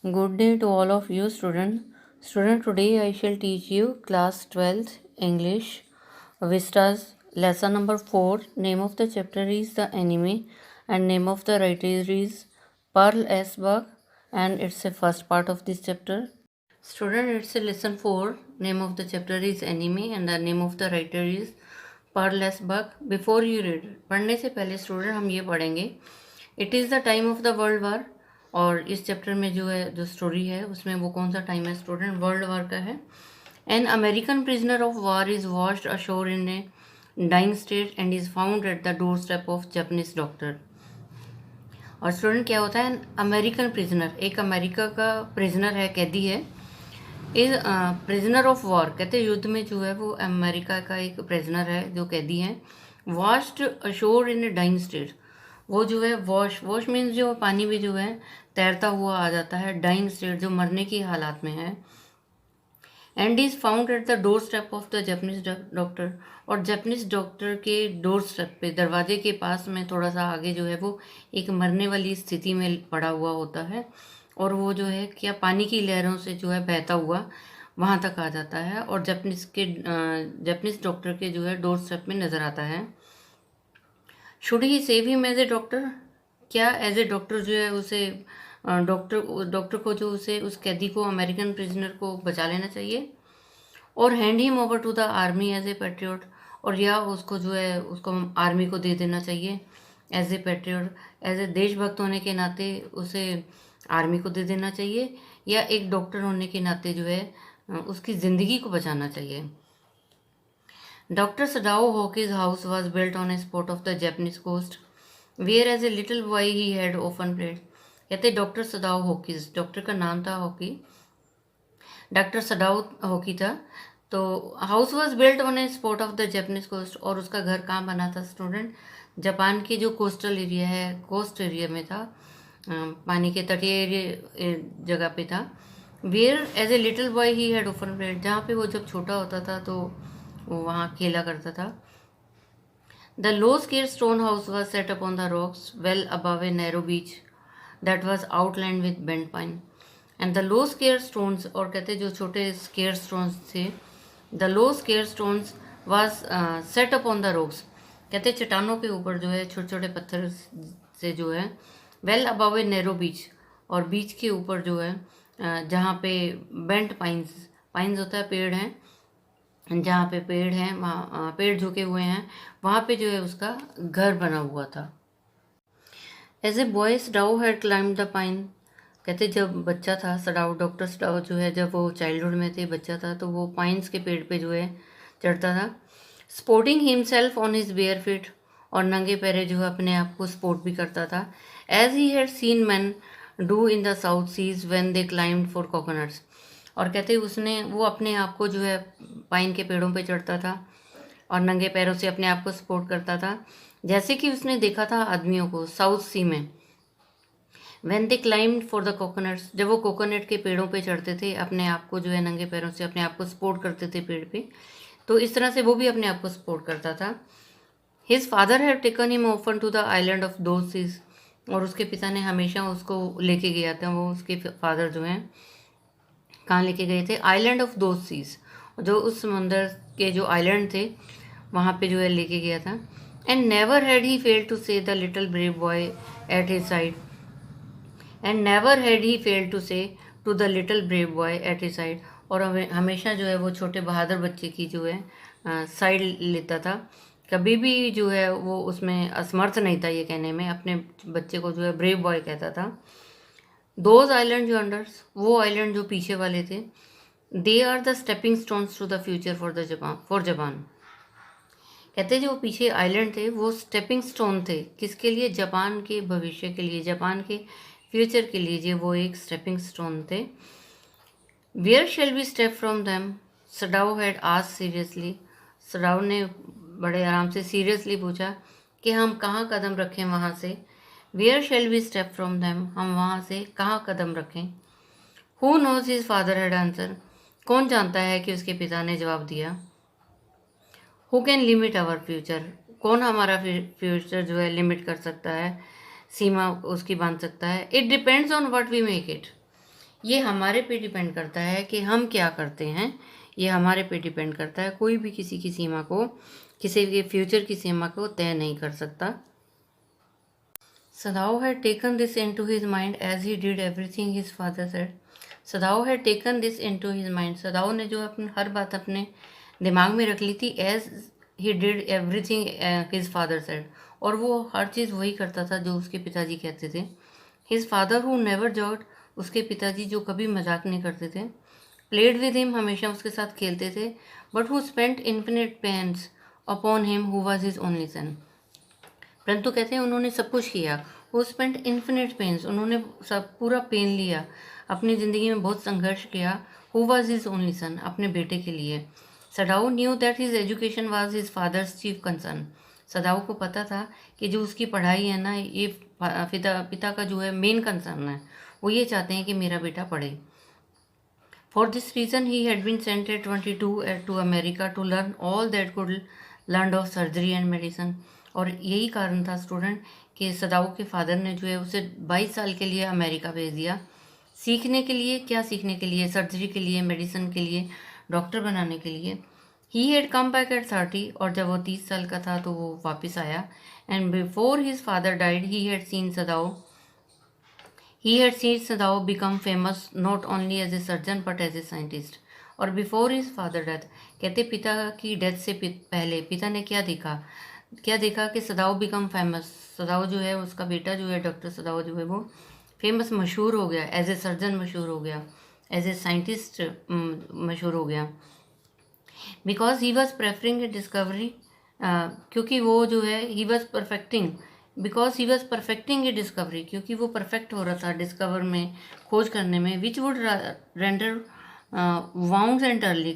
Good day to all of you student. Today I shall teach you class 12th English Vistas lesson number 4. Name of the chapter is The Enemy and name of the writer is Pearl S. Buck, and it's a first part of this chapter. Student, it's a lesson 4. Name of the chapter is Enemy and the name of the writer is Pearl S. Buck. Before you read, पढ़ने से पहले student हम ये पढ़ेंगे it is the time of the world war. और इस chapter में जो है जो स्टोरी है उसमें वो कौन सा टाइम है स्टूडेंट, वर्ल्ड वार का है। An American prisoner of war is washed ashore in a dying state and is found at the doorstep of Japanese doctor. और स्टूडेंट क्या होता है, अमेरिकन प्रिजनर, एक अमेरिका का प्रिजनर है, कैदी है, इज प्रिजनर ऑफ वॉर, कहते हैं युद्ध में जो है वो अमेरिका का एक प्रिजनर है जो कैदी है। Washed ashore in a dying state, वो जो है वॉश मीन्स जो पानी में जो है तैरता हुआ आ जाता है, डाइंग स्टेट जो मरने की हालात में है। And is found at the doorstep of the Japanese doctor, और जापानीज डॉक्टर के डोर स्टेप पे, दरवाजे के पास में थोड़ा सा आगे जो है वो एक मरने वाली स्थिति में पड़ा हुआ होता है, और वो जो है क्या पानी की लहरों से जो है बहता हुआ वहाँ तक आ जाता है और जापानीज डॉक्टर के जो है डोर स्टेप में नज़र आता है। Should he save him as a doctor, क्या एज ए डॉक्टर जो है उसे डॉक्टर को जो उसे उस कैदी को, अमेरिकन प्रिजनर को बचा लेना चाहिए, और hand him over to the army as a patriot, और या उसको जो है उसको आर्मी को दे देना चाहिए as a patriot, as a देशभक्त होने के नाते उसे आर्मी को दे देना चाहिए, या एक डॉक्टर होने के नाते जो है उसकी ज़िंदगी को बचाना चाहिए। Dr. Sadao Hockey's house was built on a spot of the Japanese coast, where as a little boy he had often played. कहते डॉक्टर सदाओ हॉकीज, डॉक्टर का नाम था हॉकी, डॉक्टर सदाओ हॉकी था। तो house was built on a spot of the Japanese coast, और उसका घर कहाँ बना था स्टूडेंट, जापान के जो कोस्टल एरिया है, कोस्ट एरिया में था, पानी के तटीय जगह पे था। Where as a little boy he had often played, जहाँ पे वो जब छोटा होता था तो वो वहाँ खेला करता था। The low square stone house was set up on the rocks well above a narrow beach that was outline with bent pine. And the low square stones, और कहते जो छोटे स्केयर स्टोन्स थे, the low square stones was set up on the rocks, कहते चट्टानों के ऊपर जो है छोटे छोटे पत्थर से जो है, वेल अबव ए नैरो बीच, और बीच के ऊपर जो है जहाँ पे बेंट पाइन्स होता है, पेड़ हैं, जहाँ पे पेड़ हैं वहाँ पेड़ झुके हुए हैं, वहाँ पे जो है उसका घर बना हुआ था। As a boy Sadao had climbed the pine, कहते जब बच्चा था सडाओ, डॉक्टर सडाओ जो है जब वो चाइल्डहुड में थे, बच्चा था, तो वो पाइन्स के पेड़ पे जो है चढ़ता था। Sporting himself on his bare feet, और नंगे पैरे जो है अपने आप को स्पोर्ट भी करता था। As he had seen men do in the south seas when they climbed for coconuts, और कहते उसने वो अपने आप को जो है पाइन के पेड़ों पे चढ़ता था और नंगे पैरों से अपने आप को सपोर्ट करता था, जैसे कि उसने देखा था आदमियों को साउथ सी में। When they climbed for the coconuts, जब वो कोकोनट के पेड़ों पे चढ़ते थे, अपने आप को जो है नंगे पैरों से अपने आप को सपोर्ट करते थे पेड़ पे, तो इस तरह से वो भी अपने आप को सपोर्ट करता था। His father have taken him often to the island of those seas, और उसके पिता ने हमेशा उसको लेके गया था, वो उसके फादर जो हैं कहाँ लेके गए थे, आइलैंड ऑफ दोज सीज, जो उस समुंदर के जो आइलैंड थे वहाँ पे जो है लेके गया था। And never had he failed to say the little brave boy at his side, and never had he failed to say to the little brave boy at his side, और हमेशा जो है वो छोटे बहादुर बच्चे की जो है साइड लेता था, कभी भी जो है वो उसमें असमर्थ नहीं था ये कहने में, अपने बच्चे को जो है ब्रेव बॉय कहता था। दोज आइलैंड जो अंडर्स, वो आइलैंड जो पीछे वाले थे, they are the stepping stones to the future for Japan, कहते जो पीछे आइलैंड थे वो स्टेपिंग स्टोन थे, किसके लिए, जापान के भविष्य के लिए, जापान के फ्यूचर के लिए जो वो एक स्टेपिंग स्टोन थे। Where shall we step from them, Sadao had asked seriously, Sadao ने बड़े आराम से सीरियसली पूछा कि हम कहाँ कदम रखें वहाँ से। Where shall we step from them, हम वहाँ से कहाँ कदम रखें। Who knows his father had answer, कौन जानता है कि उसके पिता ने जवाब दिया। Who can limit our future, कौन हमारा फ्यूचर जो है लिमिट कर सकता है, सीमा उसकी बांध सकता है। It depends on what we make it, ये हमारे पे डिपेंड करता है कि हम क्या करते हैं, ये हमारे पे डिपेंड करता है। कोई भी किसी की सीमा को, किसी के फ्यूचर की सीमा को तय नहीं कर सकता। Sadao had taken this into his mind as he did everything his father said. Sadao had taken this into his mind. सदाओ ने जो अपनी हर बात अपने दिमाग में रख ली थी, as he did everything his father said. और वो हर चीज़ वही करता था जो उसके पिताजी कहते थे। His father who never joked, उसके पिताजी जो कभी मजाक नहीं करते थे। Played with him, हमेशा उसके साथ खेलते थे। But who spent infinite pains upon him who was his only son. परंतु कहते हैं उन्होंने सब कुछ किया। वो स्पेंट इन्फिनिट पेन्स, उन्होंने सब पूरा पेन लिया, अपनी ज़िंदगी में बहुत संघर्ष किया। Who was his only son, अपने बेटे के लिए। Sadao knew that his education was his father's chief concern. Sadao को पता था कि जो उसकी पढ़ाई है ना, ये पिता का जो है मेन कंसर्न है। वो ये चाहते हैं कि मेरा बेटा पढ़े। For this reason he had been sent at 22 to America to learn all that could learn of surgery and medicine. और यही कारण था स्टूडेंट कि सदाऊ के फादर ने जो है उसे 22 साल के लिए अमेरिका भेज दिया। सीखने के लिए, क्या सीखने के लिए? सर्जरी के लिए, मेडिसिन के लिए, डॉक्टर बनाने के लिए। He had come back at 30, और जब वो 30 साल का था तो वो वापस आया। And before his father died he had seen Sadao become famous not only as a surgeon but as a scientist. और बिफोर हिज फादर डेथ, कहते पिता की डेथ से पहले पिता ने क्या देखा कि सदाओ बिकम फेमस। सदाओ जो है, उसका बेटा जो है डॉक्टर सदाओ जो है वो फेमस, मशहूर हो गया। एज ए सर्जन मशहूर हो गया, एज ए साइंटिस्ट मशहूर हो गया। Because he was preferring A discovery, क्योंकि वो जो है he was perfecting A discovery, क्योंकि वो परफेक्ट हो रहा था डिस्कवर में, खोज करने में। Which would render wounds entirely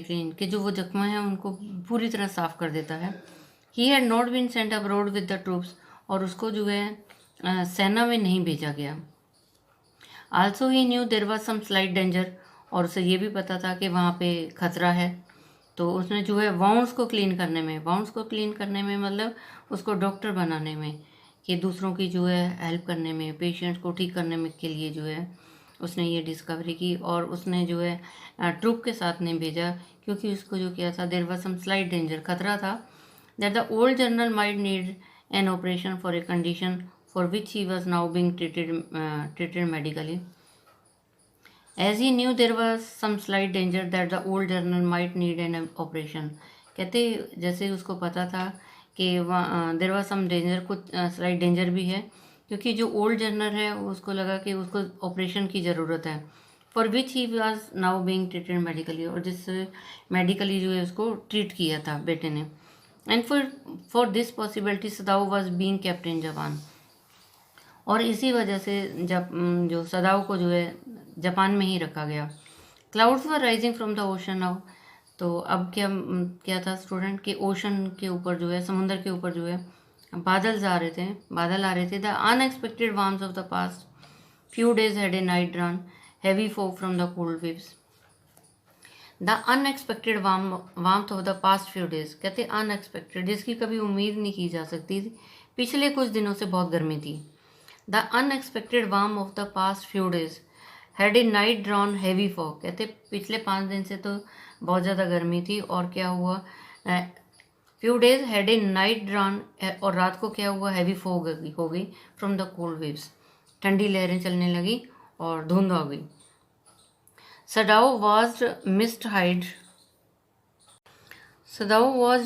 clean, कि जो वो जख्म है उनको पूरी तरह साफ कर देता है। He had not been sent abroad with the troops, और उसको जो है सेना में नहीं भेजा गया। Also he knew there was some slight danger, और उसे ये भी पता था कि वहाँ पे खतरा है। तो उसने जो है वाउंड्स को क्लीन करने में मतलब उसको डॉक्टर बनाने में, कि दूसरों की जो है हेल्प करने में, पेशेंट्स को ठीक करने में के लिए जो है उसने ये डिस्कवरी की। और उसने जो है ट्रूप के साथ नहीं भेजा, क्योंकि उसको जो किया था, there was some slight danger, खतरा था, that the old general might need an operation for a condition for which he was now being treated medically. As he knew there was some slight danger that the old general might need an operation. कहते जैसे उसको पता था कि there was some danger, कुछ slight danger भी है, क्योंकि जो ओल्ड जनरल है उसको लगा कि उसको ऑपरेशन की ज़रूरत है। For which he was now being treated medically, और जिससे मेडिकली जो है उसको ट्रीट किया था बेटे ने। And for this possibility Sadao was being kept in Japan, और इसी वजह से जब जो सदाऊ को जो है जापान में ही रखा गया। Clouds were rising from the ocean now, तो अब क्या था स्टूडेंट कि ओशन के ऊपर जो है, समुद्र के ऊपर जो है बादल आ रहे थे। The unexpected warms of the past few days had a night drawn heavy fog from the cold waves. The unexpected warmth of the past few days, कहते अनएक्सपेक्टेड, जिसकी कभी उम्मीद नहीं की जा सकती थी। पिछले कुछ दिनों से बहुत गर्मी थी। The unexpected warm of the past few days had a night drawn heavy fog, कहते पिछले 5 दिन से तो बहुत ज़्यादा गर्मी थी, और क्या हुआ, few days had a night drawn, और रात को क्या हुआ, हैवी फॉग हो गई फ्रॉम द कोल्ड वेव्स, ठंडी लहरें चलने लगी और धुंध आ गई। Sadao was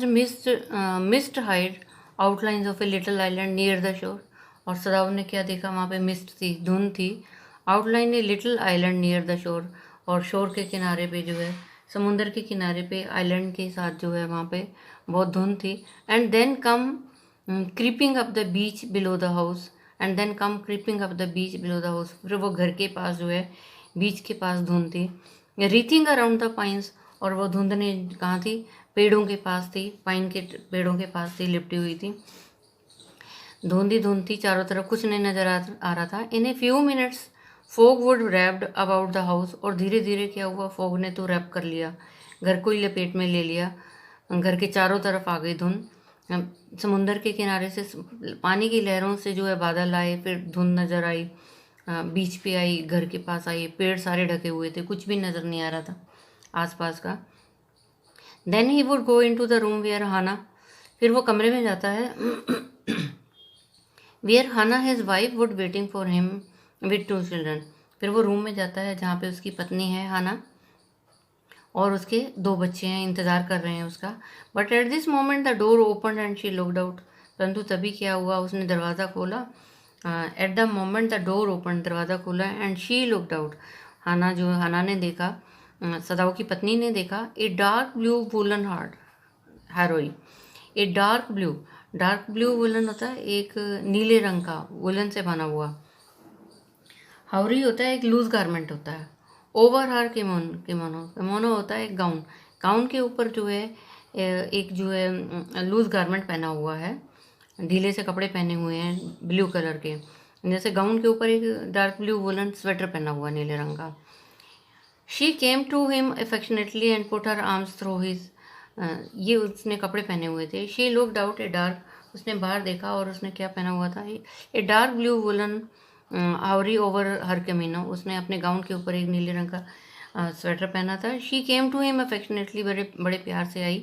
mist hid outlines of a little island near the shore, और सदाऊ ने क्या देखा, वहाँ पे मिस्ट थी, धुंध थी। Outline A little island near the shore, और शोर के किनारे पे जो है, समुंदर के किनारे पे आइलैंड के साथ जो है वहाँ पे बहुत धुंध थी। And then come creeping up the beach below the house, फिर वो घर के पास जो है बीच के पास धुंध थी। रीथिंग अराउंड द पाइन्स, और वो धुंध ने कहाँ थी, पेड़ों के पास थी, पाइन के पेड़ों के पास थी, लिपटी हुई थी। धुंध थी, चारों तरफ कुछ नहीं नजर आ रहा था। In a few minutes fog would wrapped about the house, और धीरे धीरे क्या हुआ, फॉग ने तो रैप कर लिया, घर को ही लपेट में ले लिया, घर के चारों तरफ आ गई धुंध। समुंदर के किनारे से पानी की लहरों से जो है बादल आए, फिर धुंध नज़र आई, बीच पे आई, घर के पास आई, पेड़ सारे ढके हुए थे, कुछ भी नज़र नहीं आ रहा था आसपास का। Then he would go into the room where Hana, फिर वो कमरे में जाता है where Hana his wife would waiting for him with 2 children, फिर वो रूम में जाता है जहाँ पे उसकी पत्नी है हाना और उसके 2 बच्चे हैं, इंतज़ार कर रहे हैं उसका। But at this moment the door open and she looked out, परंतु तभी क्या हुआ, उसने दरवाज़ा खोला। At the moment the door open, दरवाज़ा खोला and she looked out, Hana ने देखा, सदाओ की पत्नी ने देखा, a dark blue woolen haori, a dark blue woolen होता है एक नीले रंग का वुलन से बना हुआ, हाउरी होता है एक लूज गारमेंट होता है, ओवर हर किमोनो होता है एक गाउन के ऊपर जो है एक जो है लूज गारमेंट पहना हुआ है, ढीले से कपड़े पहने हुए हैं ब्लू कलर के, जैसे गाउन के ऊपर एक डार्क ब्लू वुलन स्वेटर पहना हुआ नीले रंग का। She came to him affectionately and put her arms through his, ये उसने कपड़े पहने हुए थे। She looked out a dark, उसने बाहर देखा और उसने क्या पहना हुआ था, a dark blue woollen haori over her kimono, उसने अपने गाउन के ऊपर एक नीले रंग का स्वेटर पहना था। She came to him affectionately, बड़े बड़े प्यार से आई।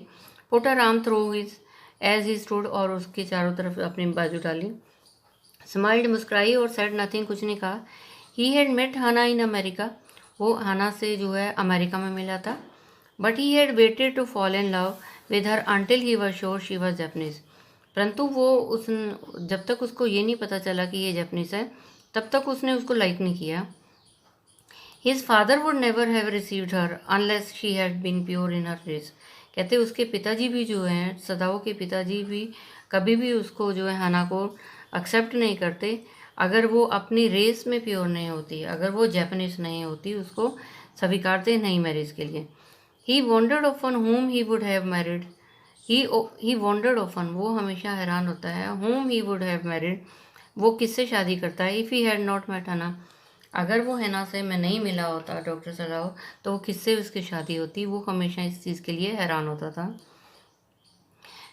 Put her arm through his as he stood, और उसके चारों तरफ अपनी बाजू डाली। स्माइल्ड, मुस्कुराई और सेड नथिंग, कुछ नहीं कहा। He had met Hana in America, वो हाना से जो है अमेरिका में मिला था। But he had waited to fall in love with her until he was sure she was Japanese, परंतु वो जब तक उसको ये नहीं पता चला कि ये जैपनीज है तब तक उसने उसको लाइक नहीं किया। His father would never have received her unless she had been pure in her race, कहते उसके पिताजी भी जो हैं, सदाओ के पिताजी भी कभी भी उसको जो है हाना को एक्सेप्ट नहीं करते अगर वो अपनी रेस में प्योर नहीं होती, अगर वो जैपनीज नहीं होती, उसको स्वीकारते नहीं मैरिज के लिए। He wondered often whom he would have married, he wondered often, वो हमेशा हैरान होता है, whom he would have married, वो किससे शादी करता है। If he had not met Hana, अगर वो हैना से मैं नहीं मिला होता डॉक्टर सदाओ, तो वो किससे उसकी शादी होती, वो हमेशा इस चीज़ के लिए हैरान होता था।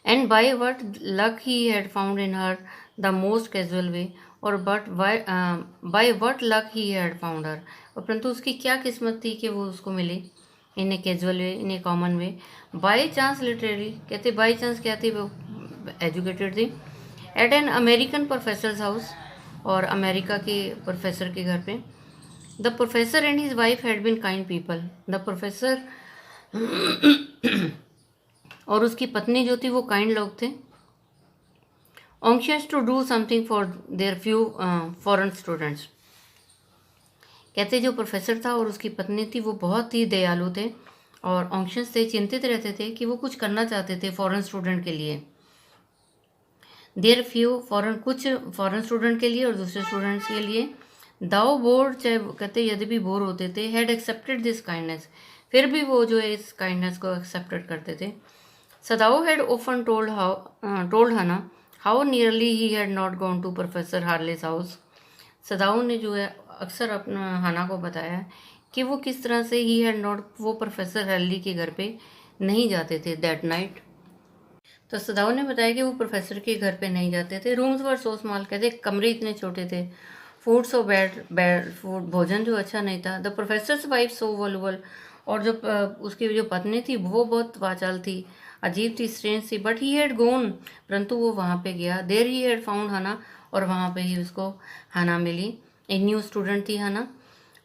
And by what luck he had found in her the most casual way, और by what luck he had found her, और परंतु उसकी क्या किस्मत थी कि वो उसको मिली in a casual way, in a common way. By chance literally, कहते बाई चांस क्या थी, वो एजुकेटेड थी। At an American professor's house, और अमेरिका के प्रोफेसर के घर पे। The professor and his wife had been kind people, the professor और उसकी पत्नी जो थी वो काइंड लोग थे। Anxious to do something for their few foreign students, कहते जो प्रोफेसर था और उसकी पत्नी थी वो बहुत ही दयालु थे और ऑन्शियस थे, चिंतित रहते थे कि वो कुछ करना चाहते थे फॉरेन स्टूडेंट के लिए। देयर फ्यू फॉरेन, कुछ फॉरेन स्टूडेंट के लिए और दूसरे स्टूडेंट्स के लिए। दाओ बोर्ड, चाहे कहते यदि भी बोर होते थे, हैड एक्सेप्टेड दिस काइंडनेस, फिर भी वो जो है इस काइंडनेस को एक्सेप्टेड करते थे। Sadao had often told Hana how nearly he had not gone to Professor Harley's house, Sadao ने जो है अक्सर अपना हाना को बताया कि वो किस तरह से ही हैड नॉट, वो प्रोफेसर हार्ली के घर पे नहीं जाते थे दैट नाइट। तो सदाओ ने बताया कि वो प्रोफेसर के घर पे नहीं जाते थे। रूम्स वर सो स्मॉल, कहते कमरे इतने छोटे थे। फूड सो बैड फूड, भोजन जो अच्छा नहीं था। द प्रोफेसर्स वाइफ सो वॉल्युबल, और जो उसकी जो पत्नी थी वो बहुत वाचाल थी, अजीब थी, स्ट्रेंज थी। बट ही हैड गोन, परंतु वो वहाँ पे गया। देर ही हैड फाउंड हना, और वहाँ पे ही उसको हना मिली। एक न्यू स्टूडेंट थी हना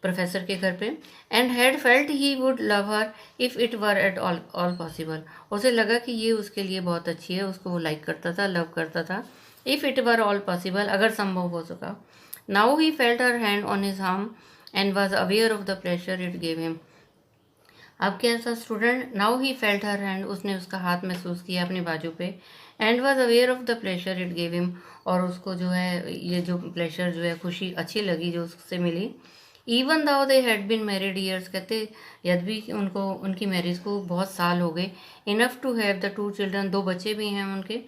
प्रोफेसर के घर पे। And had felt he would love her if it were at all possible, उसे लगा कि ये उसके लिए बहुत अच्छी है, उसको वो लाइक करता था, लव करता था। If it were all possible, अगर संभव हो सका। Now he felt her hand on his arm and was aware of the pressure it gave him. अब क्या था student, now he felt her hand, उसने उसका हाथ महसूस किया अपनी बाजू पे। And was aware of the pleasure it gave him, और उसको जो है ये जो प्लेशर जो है खुशी अच्छी लगी जो उससे मिली। Even though they had been married years, कहते यद्यपि उनको उनकी मैरिज को बहुत साल हो गए। Enough to have the 2 children, 2 बच्चे भी हैं उनके।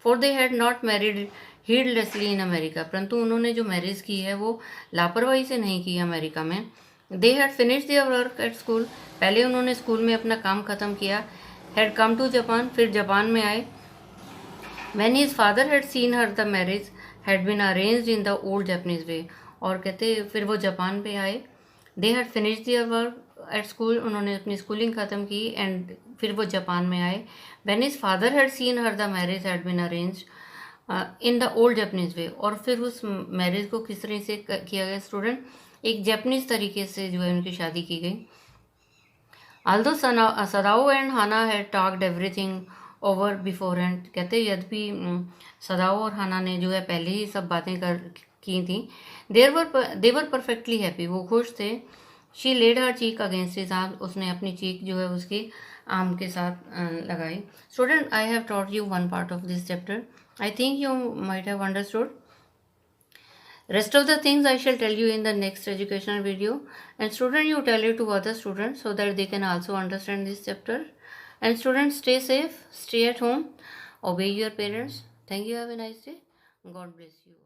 For they had not married heedlessly in America, परंतु उन्होंने जो मैरिज की है वो लापरवाही से नहीं की अमेरिका में। They had finish their work at school, पहले उन्होंने स्कूल में अपना काम ख़त्म किया। हैड कम टू जापान, फिर जापान में आए। When his father had seen her, the marriage had been arranged in the old Japanese way. और कहते फिर वो जापान पे आए. They had finished their work at school. उन्होंने अपनी स्कूलिंग ख़त्म की and फिर वो जापान में आए. When his father had seen her, the marriage had been arranged in the old Japanese way. और फिर उस मैरिज को किस तरह से किया गया स्टूडेंट, एक जापनीज़ तरीके से जो है उनकी शादी की गई. Although Sadao and Hana had talked everything over beforehand, कहते यद्यपि सदाओ और हाना ने जो है पहले ही सब बातें की थी. they were perfectly happy, वो खुश थे. She laid her cheek against his arm, उसने अपनी चीक जो है उसके आर्म के साथ लगाई. Student, I have taught you one part of this chapter. I think you might have understood. Rest of the things I shall tell you in the next educational video. And student, you tell it to other students so that they can also understand this chapter. And students, stay safe, stay at home, obey your parents. Thank you. Have a nice day. God bless you.